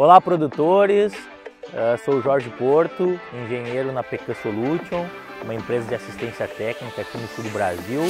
Olá, produtores, sou o Jorge Porto, engenheiro na PK Solution, uma empresa de assistência técnica aqui no sul do Brasil.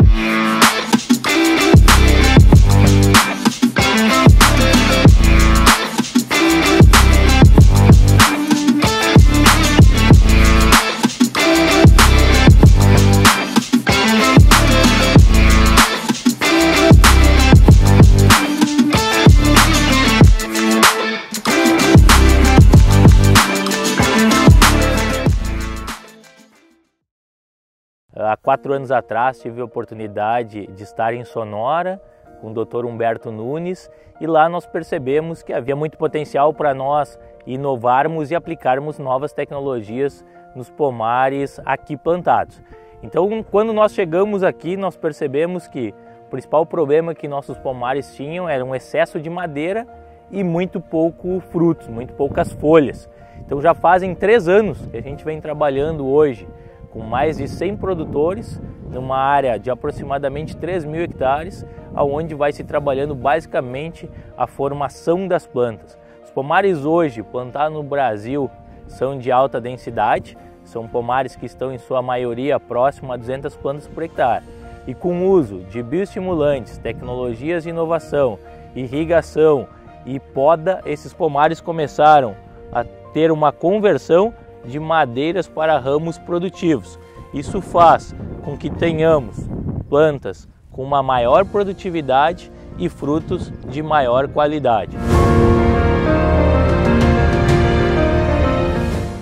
Há 4 anos atrás tive a oportunidade de estar em Sonora com o Dr. Humberto Nunes e lá nós percebemos que havia muito potencial para nós inovarmos e aplicarmos novas tecnologias nos pomares aqui plantados. Então, quando nós chegamos aqui, nós percebemos que o principal problema que nossos pomares tinham era um excesso de madeira e muito pouco frutos, muito poucas folhas. Então já fazem 3 anos que a gente vem trabalhando hoje com mais de 100 produtores, numa área de aproximadamente 3.000 hectares, onde vai se trabalhando basicamente a formação das plantas. Os pomares hoje plantados no Brasil são de alta densidade, são pomares que estão em sua maioria próximo a 200 plantas por hectare. E com o uso de bioestimulantes, tecnologias de inovação, irrigação e poda, esses pomares começaram a ter uma conversão de madeiras para ramos produtivos. Isso faz com que tenhamos plantas com uma maior produtividade e frutos de maior qualidade.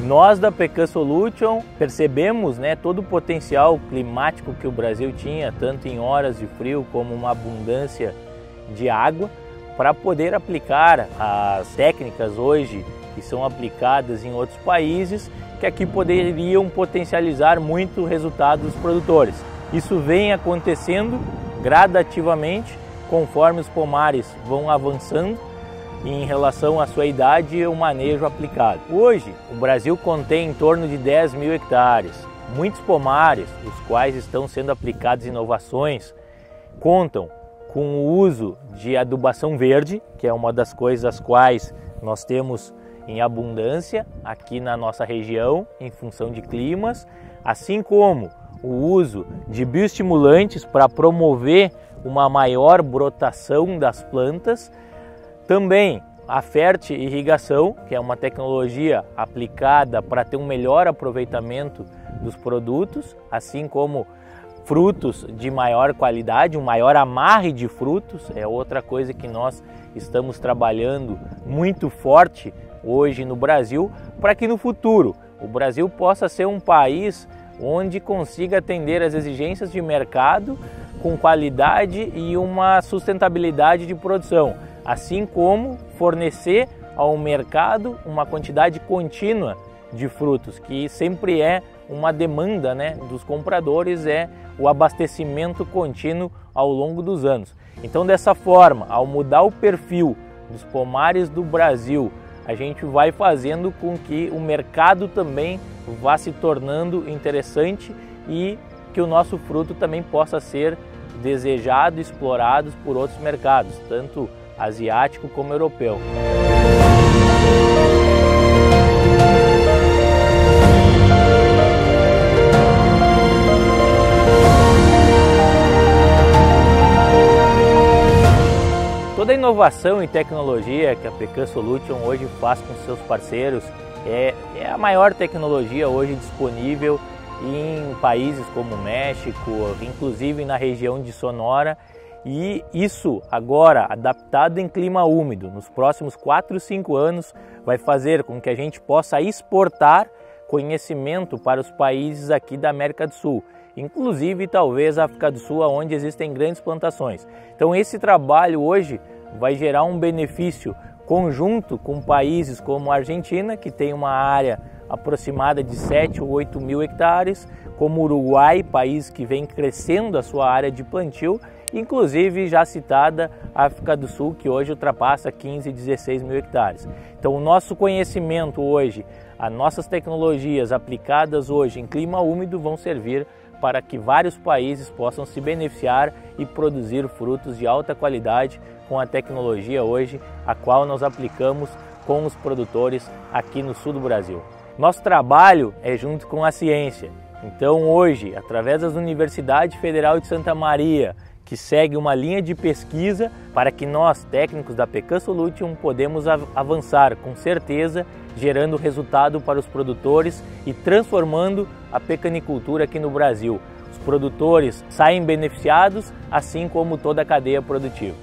Nós da PK Solution percebemos todo o potencial climático que o Brasil tinha, tanto em horas de frio como uma abundância de água, para poder aplicar as técnicas hoje que são aplicadas em outros países, que aqui poderiam potencializar muito o resultado dos produtores. Isso vem acontecendo gradativamente, conforme os pomares vão avançando em relação à sua idade e o manejo aplicado. Hoje, o Brasil contém em torno de 10.000 hectares. Muitos pomares, os quais estão sendo aplicadas inovações, contam com o uso de adubação verde, que é uma das coisas as quais nós temos em abundância aqui na nossa região, em função de climas, assim como o uso de bioestimulantes para promover uma maior brotação das plantas. Também a fertirrigação, que é uma tecnologia aplicada para ter um melhor aproveitamento dos produtos, assim como frutos de maior qualidade, um maior amarre de frutos, é outra coisa que nós estamos trabalhando muito forte hoje no Brasil, para que no futuro o Brasil possa ser um país onde consiga atender as exigências de mercado com qualidade e uma sustentabilidade de produção, assim como fornecer ao mercado uma quantidade contínua de frutos, que sempre é uma demanda dos compradores, é o abastecimento contínuo ao longo dos anos. Então, dessa forma, ao mudar o perfil dos pomares do Brasil, a gente vai fazendo com que o mercado também vá se tornando interessante e que o nosso fruto também possa ser desejado e explorado por outros mercados, tanto asiático como europeu. Toda a inovação e tecnologia que a PK Solution hoje faz com seus parceiros é a maior tecnologia hoje disponível em países como o México, inclusive na região de Sonora, e isso agora adaptado em clima úmido, nos próximos 4 ou 5 anos vai fazer com que a gente possa exportar conhecimento para os países aqui da América do Sul, inclusive talvez a África do Sul, onde existem grandes plantações. Então esse trabalho hoje vai gerar um benefício conjunto com países como a Argentina, que tem uma área aproximada de 7 ou 8 mil hectares, como o Uruguai, país que vem crescendo a sua área de plantio, inclusive já citada a África do Sul, que hoje ultrapassa 15 e 16 mil hectares. Então o nosso conhecimento hoje, as nossas tecnologias aplicadas hoje em clima úmido vão servir para que vários países possam se beneficiar e produzir frutos de alta qualidade com a tecnologia hoje, a qual nós aplicamos com os produtores aqui no sul do Brasil. Nosso trabalho é junto com a ciência. Então hoje, através das Universidade Federal de Santa Maria, que segue uma linha de pesquisa para que nós, técnicos da Pecan Solution, podemos avançar com certeza, gerando resultado para os produtores e transformando a pecanicultura aqui no Brasil. Os produtores saem beneficiados, assim como toda a cadeia produtiva.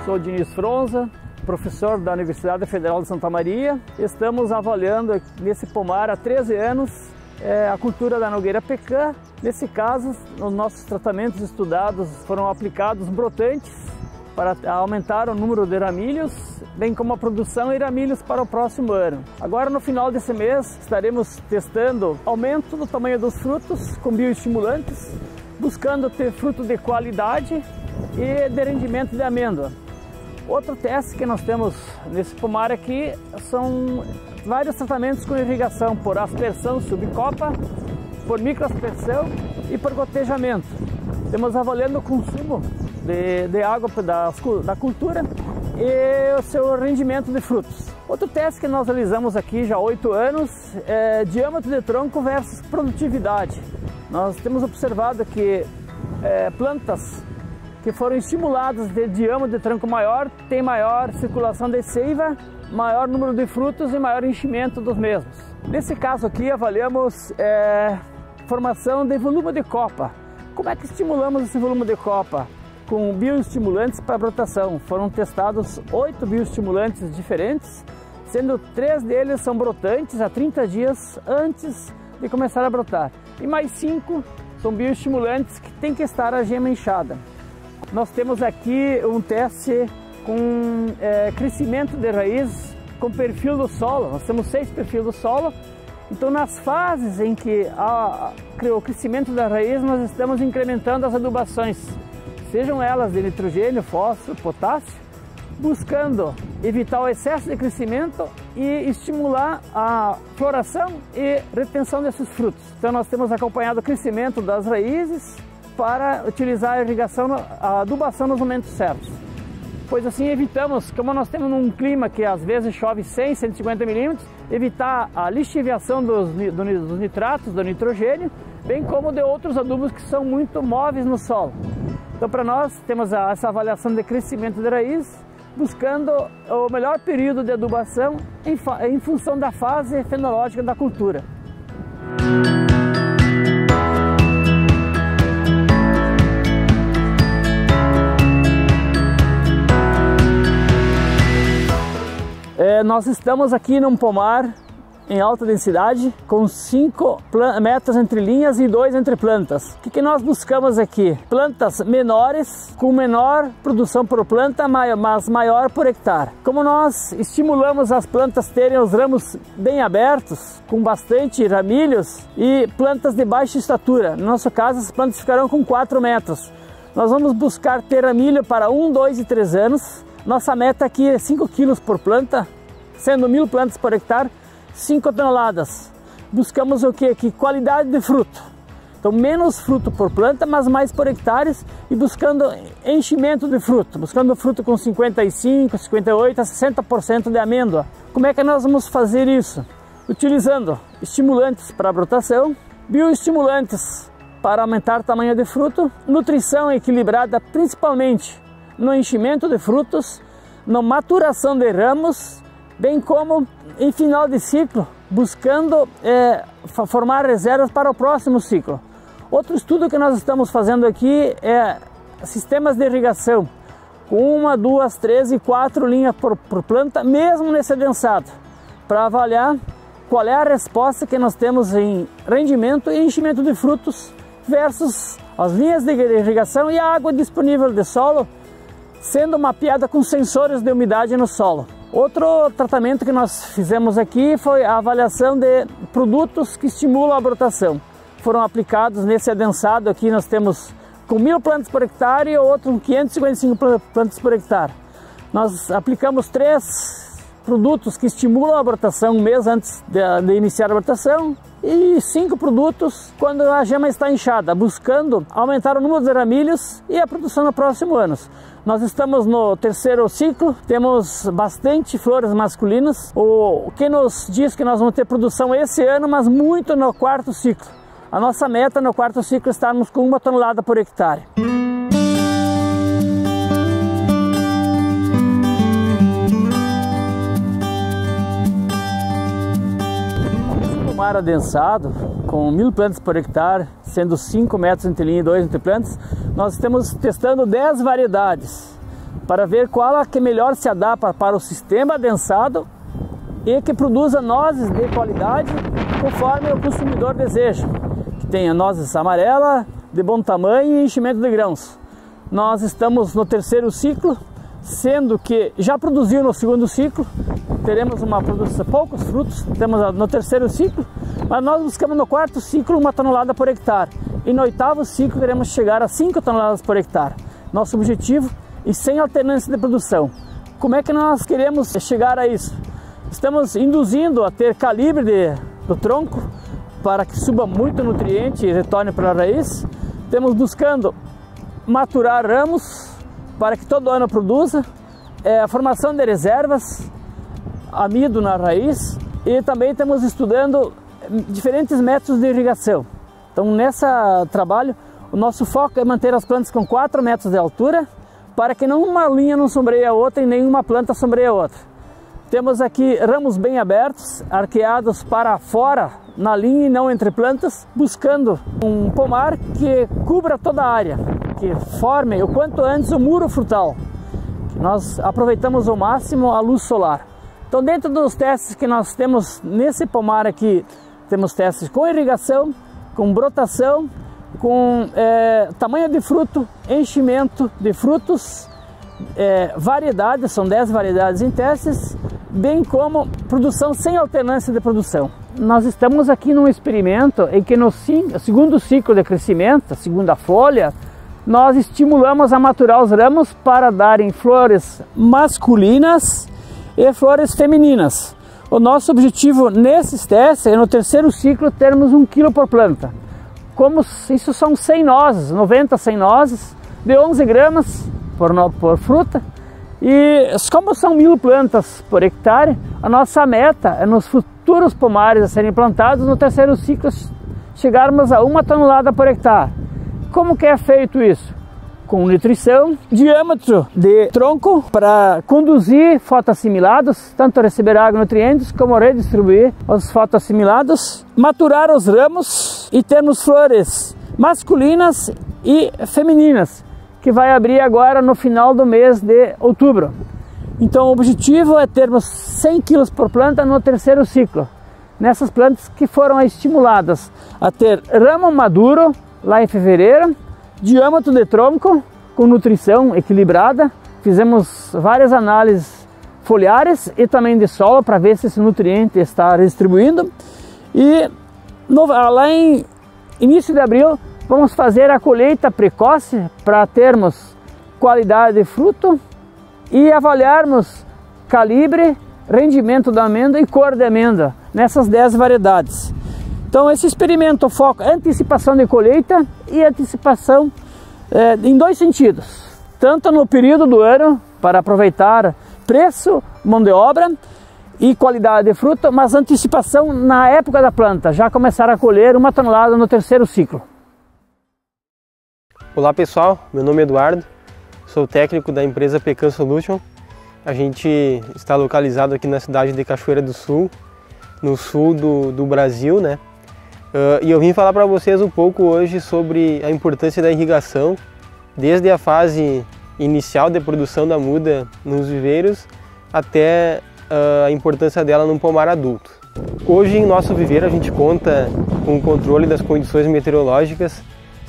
Sou Diniz Fronza, professor da Universidade Federal de Santa Maria. Estamos avaliando nesse pomar há 13 anos a cultura da nogueira pecan. Nesse caso, os nossos tratamentos estudados foram aplicados brotantes para aumentar o número de eramílios, bem como a produção de eramílios para o próximo ano. Agora, no final desse mês, estaremos testando aumento do tamanho dos frutos com bioestimulantes, buscando ter fruto de qualidade e de rendimento de amêndoa. Outro teste que nós temos nesse pomar aqui são vários tratamentos com irrigação por aspersão subcopa, por microaspersão e por gotejamento. Temos avaliando o consumo de água da cultura e o seu rendimento de frutos. Outro teste que nós realizamos aqui já há 8 anos é diâmetro de tronco versus produtividade. Nós temos observado que plantas que foram estimuladas de diâmetro de tronco maior têm maior circulação de seiva, maior número de frutos e maior enchimento dos mesmos. Nesse caso aqui avaliamos formação de volume de copa. Como é que estimulamos esse volume de copa? Com bioestimulantes para brotação. Foram testados 8 bioestimulantes diferentes, sendo 3 deles são brotantes a 30 dias antes de começar a brotar. E mais 5 são bioestimulantes que tem que estar a gema inchada. Nós temos aqui um teste com crescimento de raiz com perfil do solo. Nós temos 6 perfis do solo. Então, nas fases em que há o crescimento da raiz, nós estamos incrementando as adubações, sejam elas de nitrogênio, fósforo, potássio, buscando evitar o excesso de crescimento e estimular a floração e retenção desses frutos. Então, nós temos acompanhado o crescimento das raízes para utilizar a irrigação, a adubação nos momentos certos. Pois assim evitamos, como nós temos um clima que às vezes chove 100, 150 milímetros, evitar a lixiviação dos nitratos, do nitrogênio, bem como de outros adubos que são muito móveis no solo. Então, para nós, temos essa avaliação de crescimento de raiz, buscando o melhor período de adubação em função da fase fenológica da cultura. Nós estamos aqui num pomar em alta densidade, com 5 metros entre linhas e 2 entre plantas. O que nós buscamos aqui? Plantas menores, com menor produção por planta, mas maior por hectare. Como nós estimulamos as plantas terem os ramos bem abertos, com bastante ramilhos e plantas de baixa estatura, no nosso caso as plantas ficarão com 4 metros. Nós vamos buscar ter ramilho para 1, 2 e 3 anos. Nossa meta aqui é 5 quilos por planta, sendo 1000 plantas por hectare, 5 toneladas. Buscamos o que aqui? Qualidade de fruto. Então, menos fruto por planta, mas mais por hectares, e buscando enchimento de fruto, buscando fruto com 55, 58 a 60% de amêndoa. Como é que nós vamos fazer isso? Utilizando estimulantes para a brotação, bioestimulantes para aumentar o tamanho de fruto, nutrição equilibrada principalmente no enchimento de frutos, na maturação de ramos, bem como em final de ciclo, buscando formar reservas para o próximo ciclo. Outro estudo que nós estamos fazendo aqui é sistemas de irrigação, com 1, 2, 3 e 4 linhas por planta, mesmo nesse adensado, para avaliar qual é a resposta que nós temos em rendimento e enchimento de frutos versus as linhas de irrigação e a água disponível de solo, sendo mapeada com sensores de umidade no solo. Outro tratamento que nós fizemos aqui foi a avaliação de produtos que estimulam a brotação. Foram aplicados nesse adensado aqui, nós temos com 1000 plantas por hectare e outro com 555 plantas por hectare. Nós aplicamos 3 produtos que estimulam a brotação um mês antes de iniciar a brotação e 5 produtos quando a gema está inchada, buscando aumentar o número de ramilhos e a produção no próximo ano. Nós estamos no 3º ciclo, temos bastante flores masculinas, o que nos diz que nós vamos ter produção esse ano, mas muito no 4º ciclo. A nossa meta no 4º ciclo é estarmos com 1 tonelada por hectare. Pomar adensado, com 1000 plantas por hectare, sendo 5 metros entre linha e 2 entre plantas, nós estamos testando 10 variedades para ver qual a que melhor se adapta para o sistema adensado e que produza nozes de qualidade conforme o consumidor deseja, que tenha nozes amarela, de bom tamanho e enchimento de grãos. Nós estamos no 3º ciclo, sendo que já produziu no 2º ciclo, teremos uma produção, poucos frutos, temos no 3º ciclo, mas nós buscamos no 4º ciclo 1 tonelada por hectare e no 8º ciclo queremos chegar a 5 toneladas por hectare. Nosso objetivo e sem alternância de produção. Como é que nós queremos chegar a isso? Estamos induzindo a ter calibre do tronco para que suba muito nutriente e retorne para a raiz. Temos buscando maturar ramos para que todo ano produza, a formação de reservas, amido na raiz, e também estamos estudando diferentes métodos de irrigação. Então nesse trabalho o nosso foco é manter as plantas com 4 metros de altura para que nenhuma linha não sombreie a outra e nenhuma planta sombreie a outra. Temos aqui ramos bem abertos, arqueados para fora na linha e não entre plantas, buscando um pomar que cubra toda a área, que forme o quanto antes o muro frutal. Nós aproveitamos ao máximo a luz solar. Então dentro dos testes que nós temos nesse pomar aqui, temos testes com irrigação, com brotação, com tamanho de fruto, enchimento de frutos, variedades, são 10 variedades em testes, bem como produção sem alternância de produção. Nós estamos aqui num experimento em que no 2º ciclo de crescimento, a 2ª folha, nós estimulamos a maturar os ramos para darem flores masculinas e flores femininas. O nosso objetivo nesses testes é no 3º ciclo termos 1 kg por planta. Como isso são 100 nozes, 90 100 nozes, de 11 gramas por fruta. E como são 1000 plantas por hectare, a nossa meta é nos futuros pomares a serem plantados no 3º ciclo chegarmos a 1 tonelada por hectare. Como que é feito isso? Com nutrição, diâmetro de tronco para conduzir fotoassimilados, tanto receber água e nutrientes como redistribuir os fotoassimilados, maturar os ramos e termos flores masculinas e femininas, que vai abrir agora no final do mês de outubro. Então o objetivo é termos 100 kg por planta no 3º ciclo, nessas plantas que foram estimuladas a ter ramo maduro lá em fevereiro, diâmetro de tronco com nutrição equilibrada. Fizemos várias análises foliares e também de solo para ver se esse nutriente está redistribuindo. E lá em início de abril vamos fazer a colheita precoce para termos qualidade de fruto e avaliarmos calibre, rendimento da amêndoa e cor de amêndoa nessas 10 variedades. Então esse experimento foca antecipação de colheita e antecipação em 2 sentidos, tanto no período do ano para aproveitar preço, mão de obra e qualidade de fruta, mas antecipação na época da planta, já começar a colher 1 tonelada no 3º ciclo. Olá pessoal, meu nome é Eduardo, sou técnico da empresa Pecan Solution. A gente está localizado aqui na cidade de Cachoeira do Sul, no sul do Brasil, né? E eu vim falar para vocês um pouco hoje sobre a importância da irrigação, desde a fase inicial de produção da muda nos viveiros até a importância dela num pomar adulto. Hoje em nosso viveiro a gente conta com o controle das condições meteorológicas,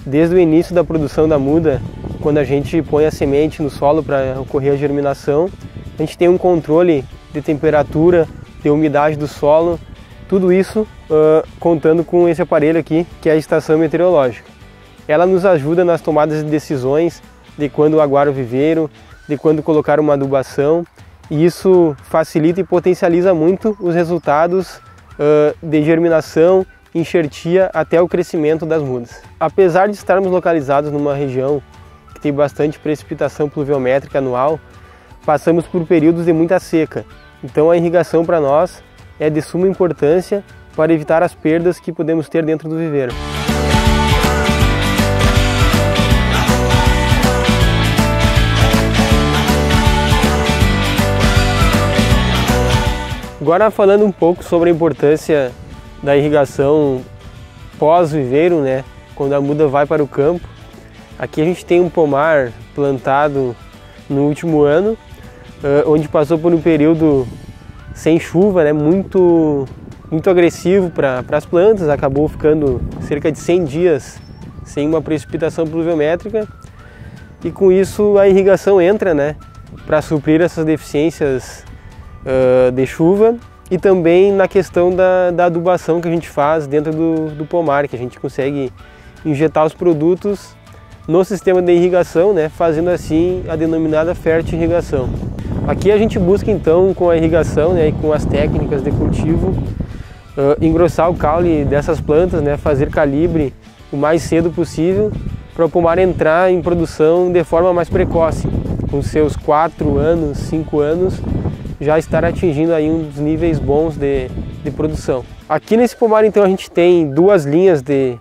desde o início da produção da muda, quando a gente põe a semente no solo para ocorrer a germinação, a gente tem um controle de temperatura, de umidade do solo, tudo isso contando com esse aparelho aqui, que é a estação meteorológica. Ela nos ajuda nas tomadas de decisões de quando aguar o viveiro, de quando colocar uma adubação, e isso facilita e potencializa muito os resultados de germinação enxertia até o crescimento das mudas. Apesar de estarmos localizados numa região que tem bastante precipitação pluviométrica anual, passamos por períodos de muita seca. Então a irrigação para nós é de suma importância para evitar as perdas que podemos ter dentro do viveiro. Agora falando um pouco sobre a importância da irrigação pós-viveiro, né, quando a muda vai para o campo. Aqui a gente tem um pomar plantado no último ano, onde passou por um período sem chuva, né, muito agressivo para as plantas, acabou ficando cerca de 100 dias sem uma precipitação pluviométrica, e com isso a irrigação entra, né, para suprir essas deficiências de chuva, e também na questão da adubação que a gente faz dentro do pomar, que a gente consegue injetar os produtos no sistema de irrigação, né, fazendo assim a denominada fertirrigação. Aqui a gente busca então, com a irrigação, né, e com as técnicas de cultivo, engrossar o caule dessas plantas, né, fazer calibre o mais cedo possível para o pomar entrar em produção de forma mais precoce, com seus 4 anos, 5 anos, já estar atingindo aí uns níveis bons de produção. Aqui nesse pomar então a gente tem 2 linhas de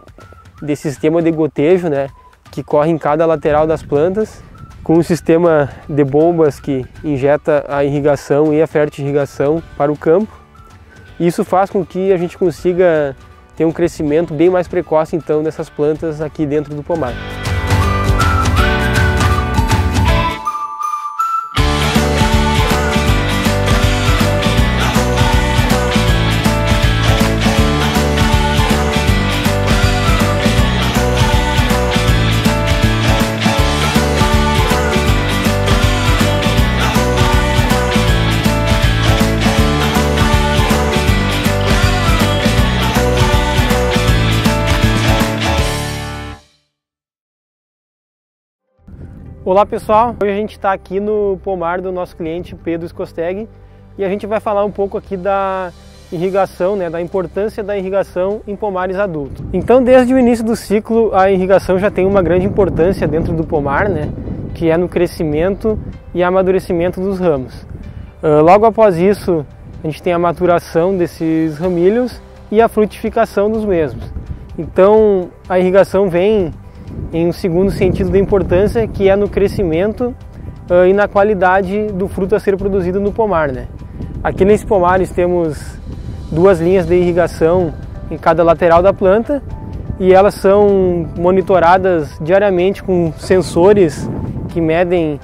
sistema de gotejo, né, que corre em cada lateral das plantas, com um sistema de bombas que injeta a irrigação e a fertirrigação para o campo. Isso faz com que a gente consiga ter um crescimento bem mais precoce então dessas plantas aqui dentro do pomar. Olá pessoal, hoje a gente está aqui no pomar do nosso cliente Pedro Skosteg e a gente vai falar um pouco aqui da irrigação, né, da importância da irrigação em pomares adultos. Então desde o início do ciclo a irrigação já tem uma grande importância dentro do pomar, né, que é no crescimento e amadurecimento dos ramos. Logo após isso a gente tem a maturação desses ramilhos e a frutificação dos mesmos. Então a irrigação vem em um segundo sentido da importância, que é no crescimento e na qualidade do fruto a ser produzido no pomar, né? Aqui nesse pomar temos 2 linhas de irrigação em cada lateral da planta e elas são monitoradas diariamente com sensores que medem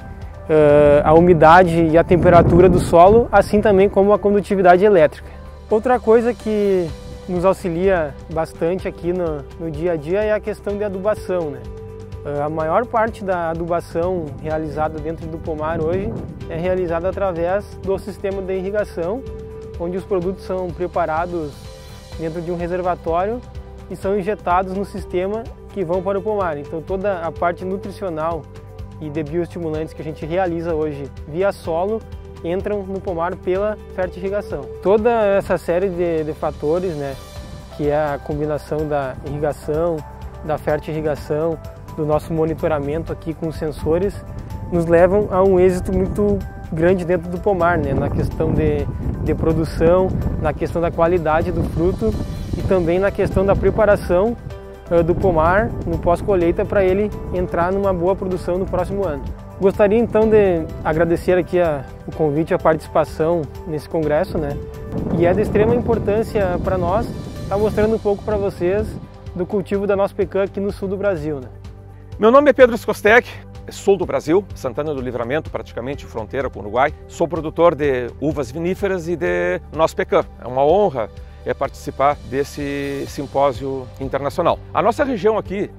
a umidade e a temperatura do solo, assim também como a condutividade elétrica. Outra coisa que nos auxilia bastante aqui no dia a dia é a questão de adubação, né? A maior parte da adubação realizada dentro do pomar hoje é realizada através do sistema de irrigação, onde os produtos são preparados dentro de um reservatório e são injetados no sistema que vão para o pomar. Então toda a parte nutricional e de bioestimulantes que a gente realiza hoje via solo entram no pomar pela fertirrigação. Toda essa série de fatores, né, que é a combinação da irrigação, da fertirrigação, do nosso monitoramento aqui com os sensores, nos levam a um êxito muito grande dentro do pomar, né, na questão de produção, na questão da qualidade do fruto e também na questão da preparação do pomar no pós-colheita para ele entrar numa boa produção no próximo ano. Gostaria então de agradecer aqui o convite e a participação nesse congresso, né? E é de extrema importância para nós estar mostrando um pouco para vocês do cultivo da nossa pecan aqui no sul do Brasil, né? Meu nome é Pedro Skosteg, sul do Brasil, Santana do Livramento, praticamente fronteira com o Uruguai. Sou produtor de uvas viníferas e de nosso pecan. É uma honra participar desse simpósio internacional. A nossa região aqui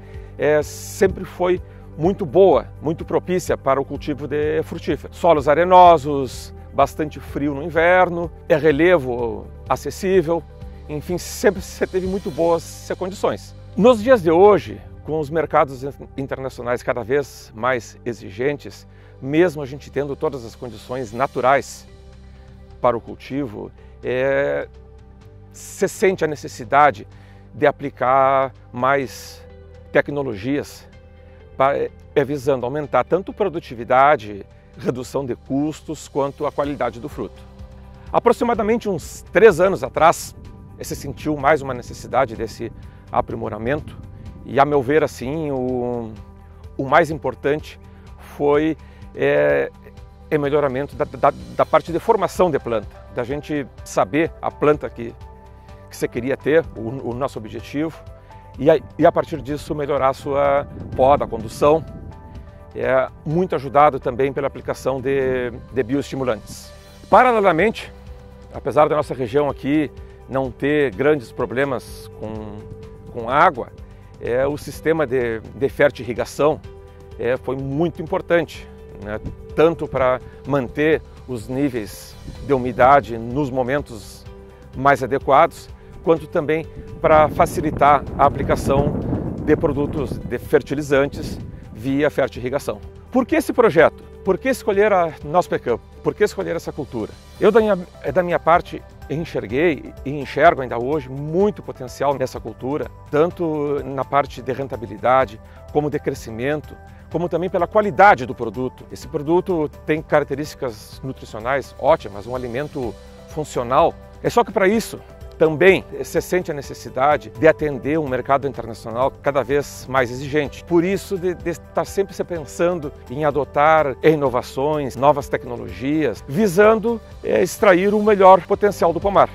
sempre foi muito boa, muito propícia para o cultivo de frutíferos. Solos arenosos, bastante frio no inverno, relevo acessível, enfim, sempre se teve muito boas condições. Nos dias de hoje, com os mercados internacionais cada vez mais exigentes, mesmo a gente tendo todas as condições naturais para o cultivo, se sente a necessidade de aplicar mais tecnologias visando aumentar tanto a produtividade, redução de custos, quanto a qualidade do fruto. Aproximadamente uns 3 anos atrás, se sentiu mais uma necessidade desse aprimoramento e, a meu ver, assim, o mais importante foi o melhoramento da parte de formação de planta, da gente saber a planta que você queria ter, o nosso objetivo, e a partir disso melhorar a sua poda, a condução. Muito ajudado também pela aplicação de bioestimulantes. Paralelamente, apesar da nossa região aqui não ter grandes problemas com água, o sistema de fertirrigação foi muito importante, né? Tanto para manter os níveis de umidade nos momentos mais adequados, quanto também para facilitar a aplicação de produtos de fertilizantes via fertirrigação. Por que esse projeto? Por que escolher a Nospecam? Por que escolher essa cultura? Eu, da minha parte, enxerguei e enxergo ainda hoje muito potencial nessa cultura, tanto na parte de rentabilidade, como de crescimento, como também pela qualidade do produto. Esse produto tem características nutricionais ótimas, um alimento funcional. É só que para isso também se sente a necessidade de atender um mercado internacional cada vez mais exigente. Por isso, de estar sempre se pensando em adotar inovações, novas tecnologias, visando extrair o melhor potencial do pomar.